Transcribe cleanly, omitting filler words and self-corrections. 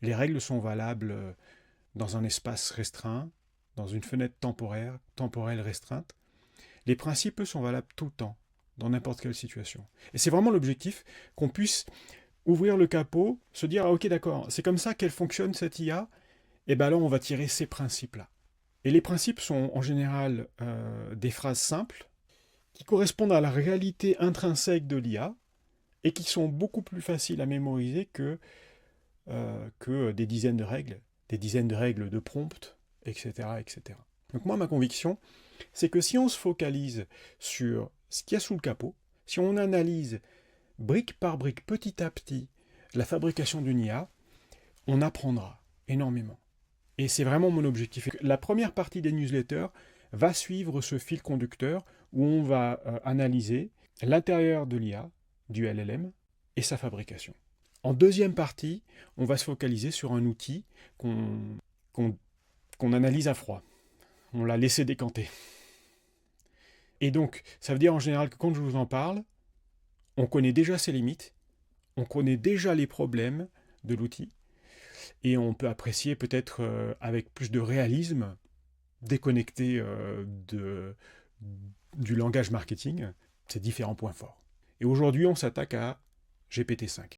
Les règles sont valables dans un espace restreint, dans une fenêtre temporelle restreinte. Les principes, eux, sont valables tout le temps, dans n'importe quelle situation. Et c'est vraiment l'objectif qu'on puisse ouvrir le capot, se dire, ah ok d'accord, c'est comme ça qu'elle fonctionne cette IA, et bien là on va tirer ces principes-là. Et les principes sont en général des phrases simples, qui correspondent à la réalité intrinsèque de l'IA, et qui sont beaucoup plus faciles à mémoriser que des dizaines de règles de prompt, etc., etc. Donc moi, ma conviction, c'est que si on se focalise sur ce qu'il y a sous le capot, si on analyse brique par brique, petit à petit, la fabrication d'une IA, on apprendra énormément. Et c'est vraiment mon objectif. La première partie des newsletters va suivre ce fil conducteur où on va analyser l'intérieur de l'IA, du LLM, et sa fabrication. En deuxième partie, on va se focaliser sur un outil qu'on qu'on qu'on analyse à froid. On l'a laissé décanter. Et donc, ça veut dire en général que quand je vous en parle, on connaît déjà ses limites, on connaît déjà les problèmes de l'outil, et on peut apprécier peut-être avec plus de réalisme, déconnecté du langage marketing, ses différents points forts. Et aujourd'hui, on s'attaque à GPT-5.